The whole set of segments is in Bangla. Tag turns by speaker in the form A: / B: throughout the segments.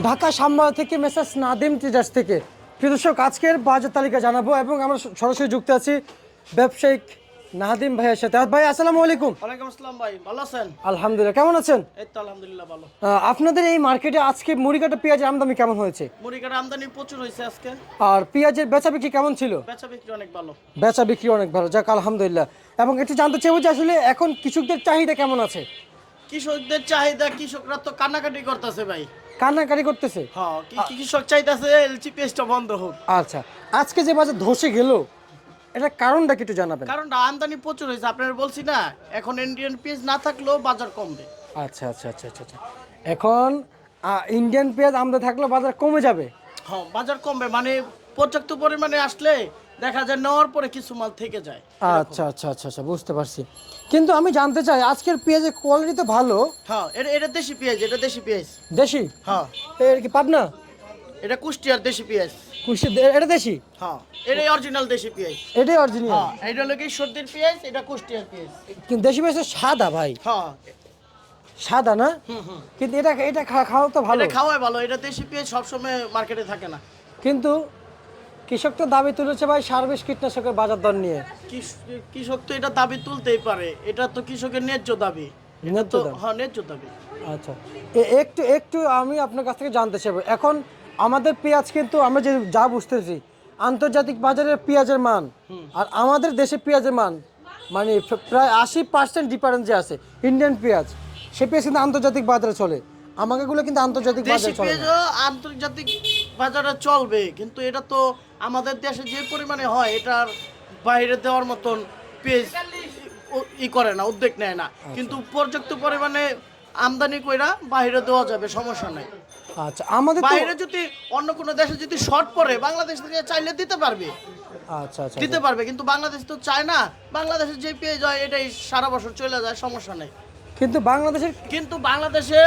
A: ঢাকা শ্যামবাজার থেকে মেসার্স নাদিম ট্রেডার্স থেকে প্রিয় দর্শক, আজকের বাজার তালিকা জানাবো এবং আমরা সরাসরি যুক্ত আছি ব্যবসায়িক নাদিম ভাইয়ের সাথে। ভাই আসসালামু আলাইকুম।
B: ওয়ালাইকুম আসসালাম ভাই, ভালো আছেন?
A: আলহামদুলিল্লাহ, কেমন আছেন?
B: এই তো আলহামদুলিল্লাহ ভালো।
A: আপনাদের এই মার্কেটে আজকে মুড়ি কাটা পেঁয়াজের আমদানি কেমন হয়েছে?
B: মুড়ি কাটা আমদানি প্রচুর হয়েছে আজকে।
A: আর পেঁয়াজের বেচা বিক্রি কেমন ছিল?
B: বেচা বিক্রি অনেক ভালো।
A: বেচা বিক্রি অনেক ভালো, যাক আলহামদুলিল্লাহ। এবং একটু জানতে চাইবো যে আসলে এখন কৃষকদের চাহিদা কেমন আছে?
B: কৃষকদের চাহিদা, কৃষকরা তো কান্নাকাটি করতেছে ভাই।
A: কান্নাকাটি করতেছে?
B: হ্যাঁ, কৃষক চাইতেছে এলসি পেজটা বন্ধ হোক।
A: আচ্ছা, আজকে যে বাজার ধসে গেল এটা কারণটা কি একটু জানাবেন?
B: কারণ আমদানি প্রচুর হয়েছে, আপনার বলছি না, এখন ইন্ডিয়ান পেজ না থাকলেও বাজার কমবে।
A: আচ্ছা আচ্ছা আচ্ছা আচ্ছা আচ্ছা। এখন ইন্ডিয়ান পেঁয়াজ আমদানি থাকলেও বাজার কমে যাবে?
B: হ্যাঁ, বাজার কমবে, মানে পর্যাপ্ত পরিমাণে আসলে দেখা যায় নেওয়ার পরে কিছু মাল থেকে যায়।
A: আচ্ছা আচ্ছা আচ্ছা আচ্ছা, বুঝতে পারছি। কিন্তু আমি জানতে চাই আজকের পেঁয়াজের কোয়ালিটি তো ভালো।
B: হ্যাঁ, এটা দেশি পেঁয়াজ, এটা দেশি পেঁয়াজ।
A: দেশি?
B: হ্যাঁ,
A: এর কি পাবনা?
B: এটা কুষ্টিয়ার দেশি পেঁয়াজ।
A: এটা দেশি?
B: হ্যাঁ, এটাই অরিজিনাল দেশি পেঁয়াজ।
A: এটাই অরিজিনাল?
B: হ্যাঁ, এটা হলো কি সর্দির পেঁয়াজ, এটা কুষ্টিয়ার পেঁয়াজ।
A: কিন্তু দেশি পেঁয়াজ তো সাদা ভাই।
B: হ্যাঁ,
A: সাদা না? কিন্তু এটা এটা খাওয়া তো ভালো।
B: এটা খাওয়াই ভালো, এটা দেশি পেঁয়াজ সবসময় মার্কেটে থাকে না।
A: কিন্তু কৃষক তো দাবি তুলেছে ভাই সার বিষ কীটনাশকের বাজার দর নিয়ে।
B: কৃষক তো এটা দাবি তুলতেই পারে, এটা তো কৃষকের ন্যায্য দাবি। এটা তো হ্যাঁ, ন্যায্য দাবি।
A: আচ্ছা, একটু একটু আমি আপনার কাছ থেকে জানতে চাইবো, এখন আমাদের পেঁয়াজ কিন্তু আমরা যে যা বুঝতেছি আন্তর্জাতিক বাজারের পেঁয়াজের মান আর আমাদের দেশে পেঁয়াজের মান মানে প্রায় 80% ডিফারেন্স যে আছে। ইন্ডিয়ান পেঁয়াজ সে পেঁয়াজ কিন্তু আন্তর্জাতিক বাজারে চলে, আমাকেগুলো কিন্তু আন্তর্জাতিক
B: দেশি
A: বাজারে চলে না।
B: পেঁয়াজও আন্তর্জাতিক বাজারে চলবে, কিন্তু এটা তো আমাদের দেশে যে পরিমাণে হয় এটার বাইরে দেওয়ার মতন পেঁয়াজ করে না, উদ্যোগ নেয় না। কিন্তু পর্যাপ্ত পরিমাণে আমদানি কইরা বাইরে দেওয়া যাবে, সমস্যা নাই।
A: আচ্ছা, আমাদের
B: বাইরে যদি অন্য কোনো দেশে যদি শর্ট পড়ে বাংলাদেশ থেকে চাইলে দিতে পারবে।
A: আচ্ছা আচ্ছা
B: দিতে পারবে, কিন্তু বাংলাদেশ তো চায় না। বাংলাদেশের যে পেঁয়াজ হয় এটাই সারা বছর চলে যায়, সমস্যা নেই।
A: কিন্তু
B: বাংলাদেশে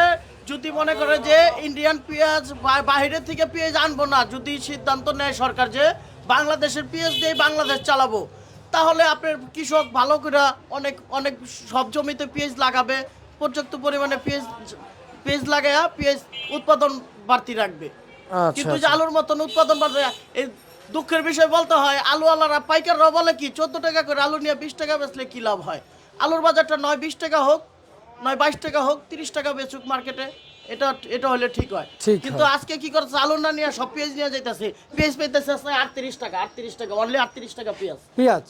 B: যদি মনে করে যে ইন্ডিয়ান পেঁয়াজ বাইরে থেকে পেঁয়াজ আনবো না, যদি সিদ্ধান্ত নেয় সরকার যে বাংলাদেশের পেঁয়াজ দিয়ে বাংলাদেশ চালাবো, তাহলে আপনার কৃষক ভালো করে অনেক অনেক সব জমিতে পেঁয়াজ লাগাবে, পর্যাপ্ত পরিমাণে পেঁয়াজ লাগায়া পেঁয়াজ উৎপাদন বাড়তি রাখবে। কিন্তু যে আলুর মতন উৎপাদন বাড়বে, এই দুঃখের বিষয় বলতে হয়, আলু আলারা পাইকাররা বলে কি 14 টাকা করে আলু নিয়ে 20 টাকা বেচলে কি লাভ হয়? আলুর বাজারটা নয় 20 টাকা হোক, নয় 22 টাকা হোক, 30 টাকা বেচুক মার্কেটে, এটা এটা হলে ঠিক হয়। কিন্তু আজকে কি করছে, আলু না নিয়ে সব পেঁয়াজ নিয়ে যাইতেছে, পেঁয়াজ পাইতেছে 38 টাকা, 38 টাকা অনলি, 38 টাকা পেঁয়াজ।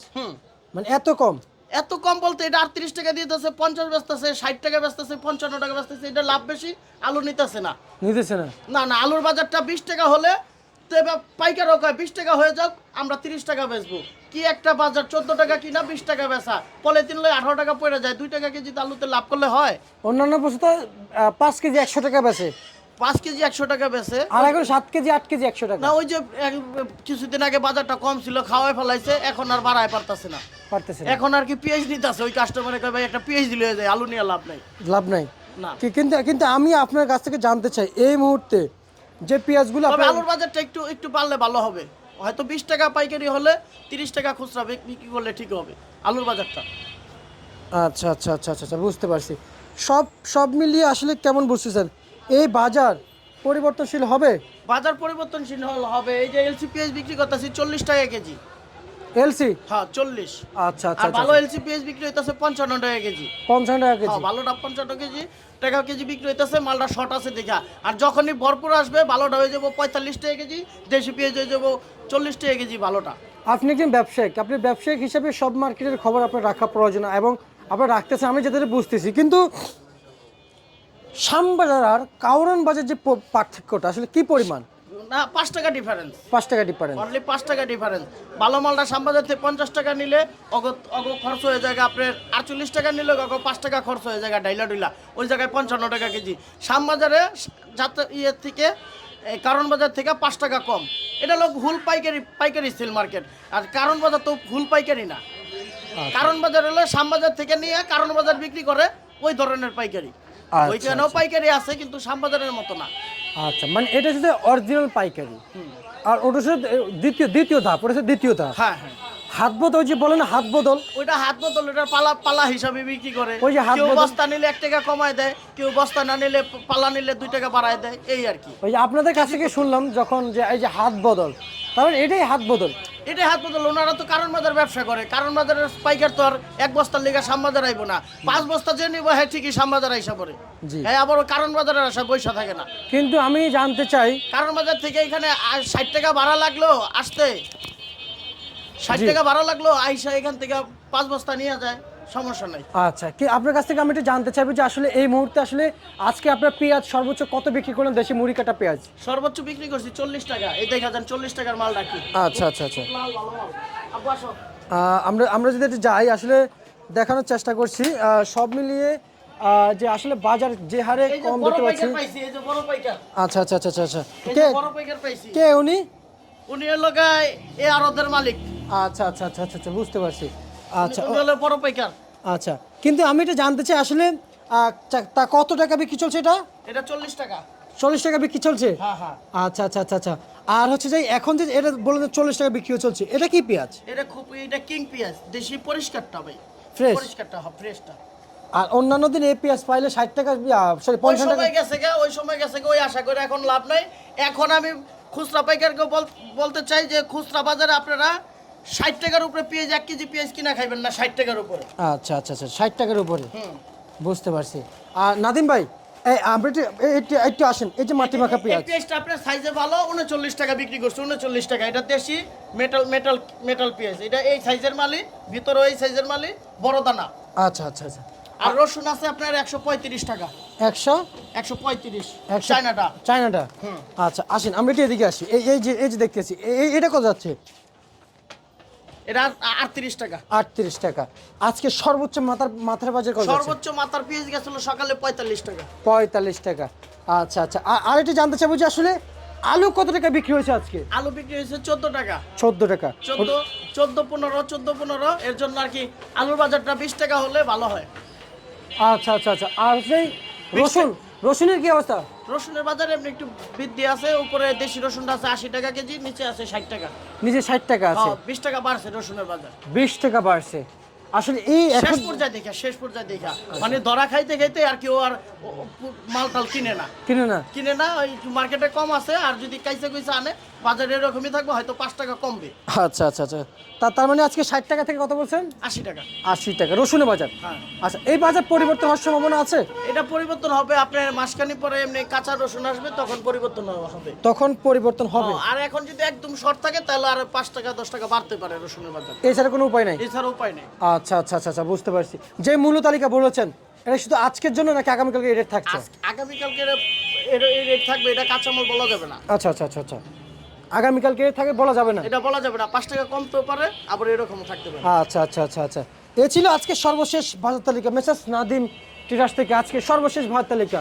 A: মানে এত কম?
B: এত কম বলতে এটা 38 টাকা দিতেছে, 50 বেচতেছে, 60 টাকা বেচতেছে, 55 টাকা বেচতেছে, এটা লাভ বেশি, আলু নিতেছে না। না না, আলুর বাজারটা 20 টাকা হলে তো এবার পাইকারও কয় 20 টাকা হয়ে যাক, আমরা 30 টাকা বেচবো। কি একটা বাজার, 14 টাকা কিনা 20 টাকা বেচা, পলিথিন লয় 18 টাকা পড়ে যায়, 2 টাকা কেজি আলুতে লাভ করলে হয়?
A: অন্যান্য বছর তো 5 কেজি 100 টাকা বেচে,
B: 5 কেজি 100 টাকা বেচে,
A: আর এখন 7 কেজি 8 কেজি 100 টাকা।
B: না ওই যে কিছুদিন আগে বাজারটা কম ছিল, খাওয়াই ফেলাইছে, এখন আর বাড়ায় পারতেছে না। এখন আর কি পেঁয়াজ নিতেছে, ওই কাস্টমারে কয় ভাই একটা পেঁয়াজ দিলে হয়ে যায়, আলু নিয়ে লাভ নাই। না,
A: কিন্তু কিন্তু আমি আপনার কাছ থেকে জানতে চাই এই মুহূর্তে যে পেঁয়াজগুলো
B: আলুর বাজারটা একটু একটু বাড়লে ভালো হবে। হয়তো 20 টাকা পাইকারি হলে 30 টাকা খুচরা বিক্রি করলে ঠিক হবে আলুর বাজারটা।
A: আচ্ছা আচ্ছা আচ্ছা আচ্ছা, বুঝতে পারছি। সব মিলিয়ে আসলে কেমন বুঝতেছেন এই বাজার পরিবর্তনশীল হবে?
B: বাজার পরিবর্তনশীল হবে। এই যে এলসি পেঁয়াজ বিক্রি করতেছি 40 টাকা কেজি।
A: এলসি?
B: হ্যাঁ 40।
A: আচ্ছা আচ্ছা,
B: আর ভালো এলসি পেঁয়াজ বিক্রি হইতাছে 55 টাকা কেজি।
A: 55 টাকা কেজি?
B: হ্যাঁ, ভালোটা 55 কেজি বিক্রি হইতাছে, মালটা শর্ট আছে দেখা। আর যখনই ভরপুর আসবে ভালোটা হয়ে যাবো 45 টাকা কেজি, দেশি পেঁয়াজ হয়ে যাবো 40 টাকা কেজি ভালোটা।
A: আপনি একজন ব্যবসায়িক, আপনি ব্যবসায়িক হিসেবে সব মার্কেটের খবর আপনার রাখা প্রয়োজন এবং আপনার রাখতেছেন, আমি যেটা বুঝতেছি। কিন্তু শ্যামবাজার আর কাউরান বাজার যে পার্থক্যটা আসলে কি পরিমাণ?
B: না, 5 টাকা ডিফারেন্স।
A: 5 টাকা ডিফারেন্স?
B: অনলি 5 টাকা ডিফারেন্স। ভালো মালটা শ্যামবাজার থেকে 50 টাকা নিলে অগ খরচ হয়ে যায় আপনার 48 টাকা নিলে 5 টাকা খরচ হয়ে যায় ডাইলা, ওই জায়গায় 55 টাকা কেজি। শ্যামবাজারে ইয়ের থেকে কারণ বাজার থেকে 5 টাকা কম। এটা হলো হুল পাইকারি সেল মার্কেট। আর কারণ বাজার তো হুল পাইকারি না। কারণ বাজার হলো শ্যামবাজার থেকে নিয়ে কারণ বাজার বিক্রি করে ওই ধরনের পাইকারি। ওইখানেও পাইকারি আছে, কিন্তু শ্যামবাজারের মতো না।
A: আচ্ছা, মানে এটা হচ্ছে অরিজিনাল পাইকারি, আর ওটা হচ্ছে দ্বিতীয় ধাপ, ওটা হচ্ছে দ্বিতীয় ধাপ।
B: হ্যাঁ হ্যাঁ,
A: হাত বদল, ওই যে বলেন না হাত বদল,
B: ওইটা হাত বদল, ওটা পালা পালা হিসাবে বিক্রি করে।
A: ওই যে হাত
B: কেউ
A: বদল।
B: বস্তা নিলে 1 টাকা কমায় দেয়, কেউ বস্তা না নিলে পালা নিলে 2 টাকা বাড়ায় দেয়, এই আর কি।
A: ওই যে আপনাদের কাছ থেকে শুনলাম যখন যে এই যে হাত বদল, তাহলে এটাই হাত বদল।
B: এটাই হাত বদল। ওনারা তো কারণ বাজার ব্যবসা করে, কারণ বাজারের পাইকার তো আর 1 বস্তার লেগে শ্যামবাজার আইব না, 5 বস্তা যে নিব হ্যাঁ ঠিকই শ্যামবাজার আইসা পড়ে।
A: জি।
B: হ্যাঁ, আবার কারণ বাজারের আশা পয়সা থাকে না।
A: কিন্তু আমি জানতে চাই,
B: কারণ বাজার থেকে এখানে 60 টাকা ভাড়া লাগলো আসতে, 60
A: জি।
B: টাকা ভাড়া লাগলো আইসা এখান থেকে 5 বস্তা নিয়ে যায়, সমস্যা নাই।
A: আচ্ছা, কি আপনার কাছ থেকে আমি একটু জানতে চাইবো যে আসলে এই মুহূর্তে আসলে আজকে আপনার পেঁয়াজ সর্বোচ্চ কত বিক্রি করলেন, দেশি মুড়ি কাটা পেঁয়াজ?
B: সর্বোচ্চ বিক্রি করছি 40 টাকা। এই দেখা যান 40 টাকার মাল রাখি।
A: আচ্ছা আচ্ছা আচ্ছা।
B: লাল ভালো মাল। আব্বু আসো।
A: আমরা আমরা যদি একটু যাই আসলে দেখানোর চেষ্টা করছি সব মিলিয়ে যে আসলে বাজার যে হারে
B: এই যে
A: কম
B: বড়
A: দেখতে পাচ্ছি।
B: পাইকার পাইছি, এই যে বড় পাইকার।
A: আচ্ছা আচ্ছা আচ্ছা আচ্ছা আচ্ছা।
B: এই
A: কে
B: যে বড় পাইকার পাইছি।
A: কে উনি?
B: উনি হলো গায় এই আড়তের মালিক।
A: আচ্ছা আচ্ছা আচ্ছা আচ্ছা আচ্ছা, বুঝতে পারছি। আচ্ছা
B: উনি হলো বড় পাইকার।
A: আচ্ছা, কিন্তু আমি এটা জানতে চাই আসলে তা কত টাকা বিক্রি চলছে এটা?
B: এটা 40 টাকা।
A: 40 টাকা বিক্রি চলছে?
B: হ্যাঁ হ্যাঁ।
A: আচ্ছা আচ্ছা আচ্ছা আচ্ছা। আর হচ্ছে যে এখন যে এটা বললেন 40 টাকা বিক্রি চলছে, এটা কি পেঁয়াজ?
B: এটা খুব, এটা কিং পেঁয়াজ, দেশি পরিষ্কারটা ভাই।
A: Fresh?
B: পরিষ্কারটা, হ্যাঁ ফ্রেশটা।
A: আর অন্যান্য দিন এই পেঁয়াজ পাইলে 60 টাকা, সরি
B: ওই
A: 50 টাকা।
B: সময় গেছে গে, ওই সময় গেছে গে, ওই আশা করে এখন লাভ নাই। এখন আমি খুচরা পাইকারকে বলতে চাই যে খুচরা বাজারে আপনারা 60 টাকার উপরে পেঁয়াজ, 1 কেজি পেঁয়াজ কিনা খাইবেন না, 60 টাকার উপরে।
A: আচ্ছা আচ্ছা আচ্ছা, 60 টাকার উপরে।
B: হুম।
A: বুঝতে পারছি। আর নাদিম ভাই, এই আমরা একটু আসেন, এই যে মাটি মাখা
B: এই
A: পেঁয়াজ।
B: পেঁয়াজটা আপনার সাইজে ভালো, 39 টাকা বিক্রি করছে। 39 টাকা। এটা দেশি মেটাল পেঁয়াজ। এটা এই সাইজের মালি, ভিতরে এই সাইজের মালি, বড় দানা।
A: আচ্ছা আচ্ছা আচ্ছা।
B: আর রসুন আছে আপনার 135 টাকা।
A: 100
B: 135
A: 100
B: চায়নাটা।
A: চায়নাটা।
B: হুম।
A: আচ্ছা আসেন আমরা একটু এদিকে আসি। এই যে দেখতেছি এটা কত যাচ্ছে?
B: এটা 38 টাকা।
A: 38 টাকা। আজকে সর্বোচ্চ মাথার বাজার কত যাচ্ছে?
B: সর্বোচ্চ মাথার পেঁয়াজ গেছিল সকালে 45 টাকা।
A: 45 টাকা। আচ্ছা আচ্ছা। আর একটু জানতে চাইবো যে আসলে আলু কত টাকা বিক্রি হয়েছে আজকে?
B: আলু বিক্রি হয়েছে 14 টাকা।
A: 14 টাকা।
B: 14-15 এর জন্য আর কি আলুর বাজারটা 20 টাকা হলে ভালো হয়।
A: আচ্ছা আচ্ছা আচ্ছা। আর সেই রসুনের কি অবস্থা?
B: রসুনের বাজারে এমনি একটু বৃদ্ধি আছে, উপরে দেশি রসুনটা আছে 80 টাকা কেজি, নিচে আছে 60 টাকা।
A: নিজে 60 টাকা আছে।
B: হ্যাঁ, 20 টাকা বাড়ছে রসুনের বাজার।
A: 20 টাকা বাড়ছে। আসলে এই এখন
B: শেষ পর্যায়ে দেখা মানে ধরা খাইতে খাইতে আর কেউ আর মাল টাল কিনে না।
A: কিনে না।
B: ওই মার্কেটে কম আছে, আর যদি কাইসে কইসে আনে বাজারে এরকমই থাকবে, হয়তো 5 টাকা কমবে।
A: আচ্ছা আচ্ছা আচ্ছা। তার মানে আজকে 60 টাকা থেকে কত বলছেন?
B: 80 টাকা।
A: 80 টাকা রসুনের বাজার।
B: হ্যাঁ।
A: আচ্ছা, এই বাজার পরিবর্তন হওয়ার সম্ভাবনা আছে?
B: এটা পরিবর্তন হবে আপনার মাসখানি পরে, এমনি কাঁচা রসুন আসবে তখন পরিবর্তন হবে।
A: তখন পরিবর্তন হবে।
B: আর এখন যদি একদম শর্ট থাকে তাহলে আর 5 টাকা 10 টাকা বাড়তে পারে রসুনের বাজার।
A: এছাড়া কোনো উপায় নাই?
B: এছাড়া উপায় নেই।
A: আচ্ছা আচ্ছা আচ্ছা আচ্ছা, বুঝতে পারছি। যে মূল্য তালিকা বলেছেন এটা শুধু আজকের জন্য নাকি আগামীকালকে এই রেট থাকছে?
B: আগামীকালকে এই রেট থাকবে, এটা কাঁচামাল বলা যাবে না।
A: আচ্ছা আচ্ছা আচ্ছা আচ্ছা। আগামীকালকে থাকে বলা যাবে না?
B: এটা বলা যাবে না, 5 টাকা কমতেও পারে, আবার এরকমও থাকতে পারে।
A: আচ্ছা আচ্ছা আচ্ছা আচ্ছা। এ ছিল আজকে সর্বশেষ বাজার তালিকা। মেসার্স নাদিম ট্রেডার্স থেকে আজকে সর্বশেষ বাজার তালিকা।